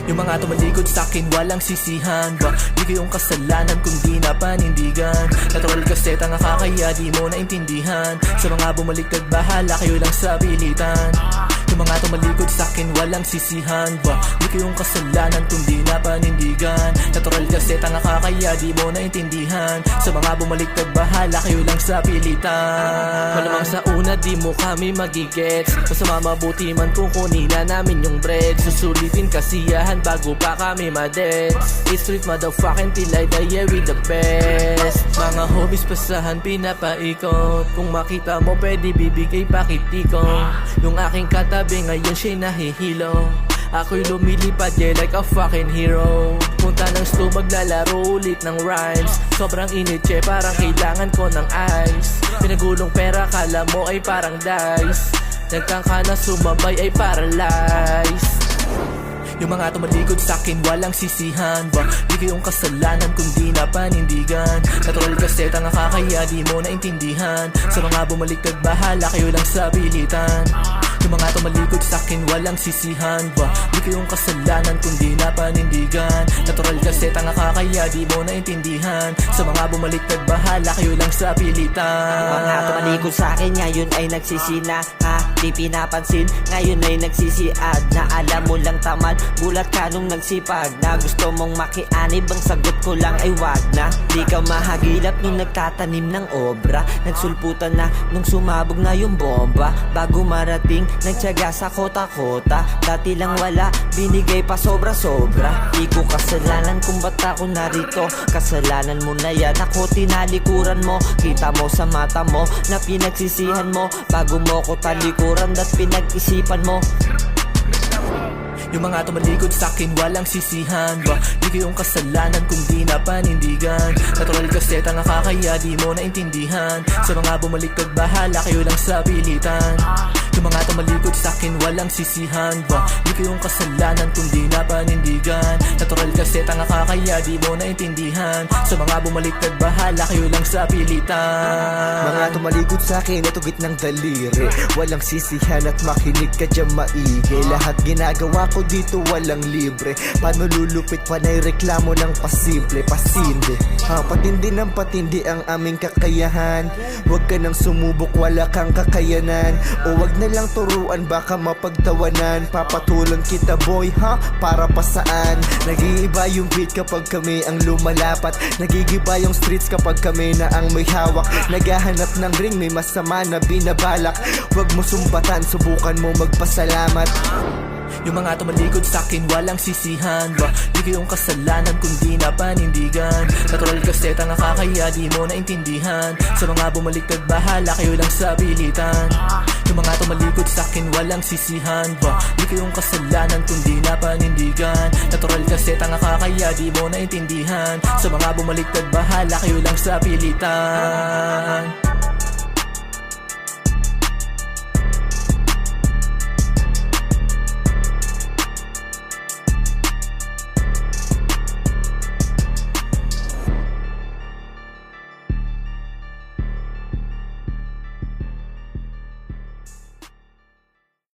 Yung mga tumalikod sa'kin walang sisihan ba? Di kayong kasalanan kung di na panindigan. Natural kasi tanga ka kaya di mo naintindihan. Sa mga bumaliktad bahala kayo lang sa pilitan. Yung mga tumalikod sa'kin walang sisihan ba? Di kayong kasalanan kung di na panindigan. Natural kasi tanga ka kaya di mo naintindihan. Sa mga bumaliktad bahala kayo lang sa pilitan. Malamang sa una di mo kami magigets. Masama mabuti man kukunin na namin yung bread. Susulitin kasiyahan bago pa kami madets. It's street motherfucking till I die with the best. Mga hobbies pasahan pinapaikot. Kung makita mo pwede bibigay pakitikong. Yung aking katabi ngayon siya'y nahihilo. Ako'y lumilipad yeah like a fucking hero. Punta ng slow maglalaro ulit ng rhymes. Sobrang init yeah parang kailangan ko ng ice. Pinagulong pera kala mo ay parang dice. Nagtangka na sumabay ay paralyzed. Yung mga tumalikod sa'kin walang sisihan ba? Di kayong kasalanan kung di na panindigan. Natural kasi tanga ka kaya di mo naintindihan. Sa mga bumaliktad bahala kayo lang sa pilitan. Yung mga tumalikod sa'kin walang sisihan ba? Di kayong kasalanan kung di na panindigan. Natural kasi tanga ka kaya di mo naintindihan. Sa mga bumaliktad bahala kayo lang sa pilitan. Mga tumalikod sa'kin ngayon ay nagsisina ha, di pinapansin, ngayon ay nagsisiad. Na alam mo lang tamad, gulat ka nung nagsipag. Na gusto mong makianib, ang sagot ko lang ay wag na. Di ka mahagilap nung nagtatanim ng obra. Nagsulputan na nung sumabog na yung bomba. Bago marating, nagtyaga sa kota-kota. Dati lang wala, binigay pa sobra-sobra. Di ko kasalanan kung ba't ako narito. Kasalanan mo na yan, ako tinalikuran mo. Kita mo sa mata mo na pinagsisihan mo. Bago mo ko talikuran at pinag-isipan mo. Yung mga tumalikod sa'kin walang sisihan ba? Di kayong kasalanan kung di na panindigan. Natural kasi tanga ka kaya di mo naintindihan. Sa mga bumaliktad bahala kayo lang sa pilitan. Yung mga tumalikod sa'kin walang sisihan ba? Di kayong kasalanan kung di na panindigan. Natural kasi tanga ka kaya di mo naintindihan. Sa mga bumaliktad bahala kayo lang sa pilitan. Mga tumalikod sa'kin ito gitnang daliri. Walang sisihan at makinig ka dyan maigi. Lahat ginagawa ko dito walang libre. Paano lulupit panay reklamo ng pasimple, pasindi patindi ng patindi ang aming kakayahan. Huwag ka nang sumubok, wala kang kakayanan. O wag na lang turuan, baka mapagtawanan. Papatulan kita boy ha, para pa saan? Nag-iiba yung beat kapag kami ang lumalapat. Nagigiba yung streets kapag kami na ang may hawak. Naghahanap ng ring, may masama na binabalak. Huwag mo sumbatan, subukan mo magpasalamat. Yung mga tumalikod sa'kin walang sisihan ba? Di kayong kasalanan kung di na panindigan. Natural kasi tanga ka kaya di mo naintindihan. Sa mga bumaliktad bahala kayo lang sa pilitan. Yung mga tumalikod sa'kin walang sisihan ba? Di kayong kasalanan kung di na panindigan. Natural kasi tanga ka kaya di mo naintindihan. Sa mga bumaliktad bahala kayo lang sa pilitan.